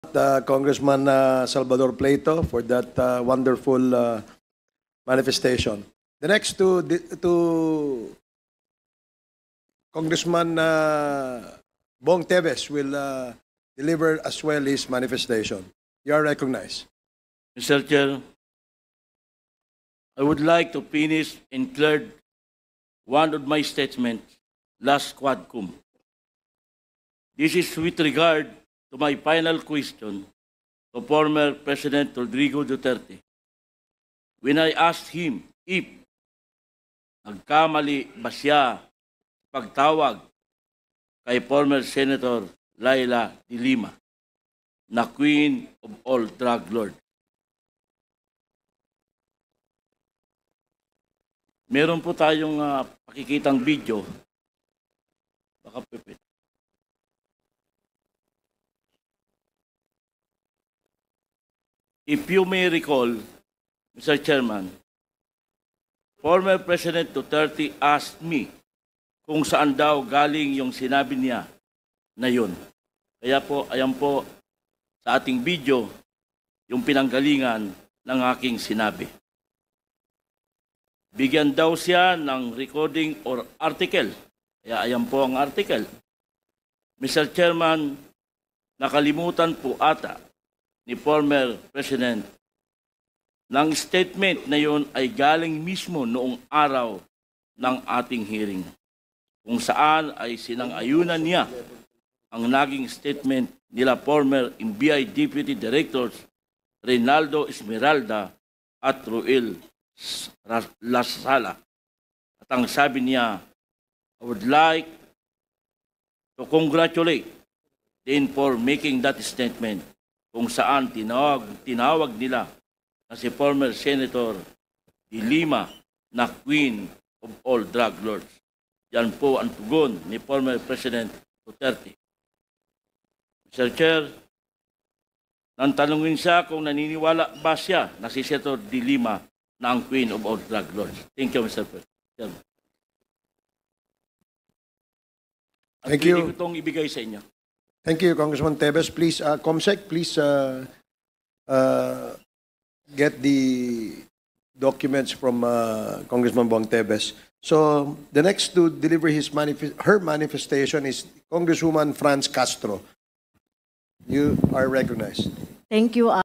Congressman Salvador Plato for that wonderful manifestation. The next to Congressman Bong Teves will deliver as well his manifestation. You are recognized. Mr. Chair, I would like to finish and clear one of my statements last Quadcom. This is with regard to my final question to former President Rodrigo Duterte. When I asked him if nagkamali ba siya pagtawag kay former Senator Laila de Lima na Queen of all drug lords. Meron po tayong pakikitang video. Baka pipit. If you may recall, Mr. Chairman, former President Duterte asked me kung saan daw galing yung sinabi niya na yun. Kaya po, ayan po sa ating video yung pinanggalingan ng aking sinabi. Bigyan daw siya ng recording or article. Kaya ayan po ang article. Mr. Chairman, nakalimutan po ata ni former President ng statement na yun ay galing mismo noong araw ng ating hearing, kung saan ay sinang-ayunan niya ang naging statement nila former NBI Deputy Directors Reynaldo Esmeralda at Ruel Lasala. At ang sabi niya, I would like to congratulate them for making that statement, kung saan tinawag nila na si former Senator de Lima na Queen of all drug lords. Yan po ang tugon ni former President Duterte. Mr. Chair, nang tanungin siya kung naniniwala ba siya na si Senator de Lima na ang Queen of all drug lords. Thank you, Mr. President. Thank you. Pwede ko itong ibigay sa inyo. Thank you, Congressman Teves. Please, Comsec, please get the documents from Congressman Bong Teves. So the next to deliver her manifestation is Congresswoman Franz Castro. You are recognized. Thank you.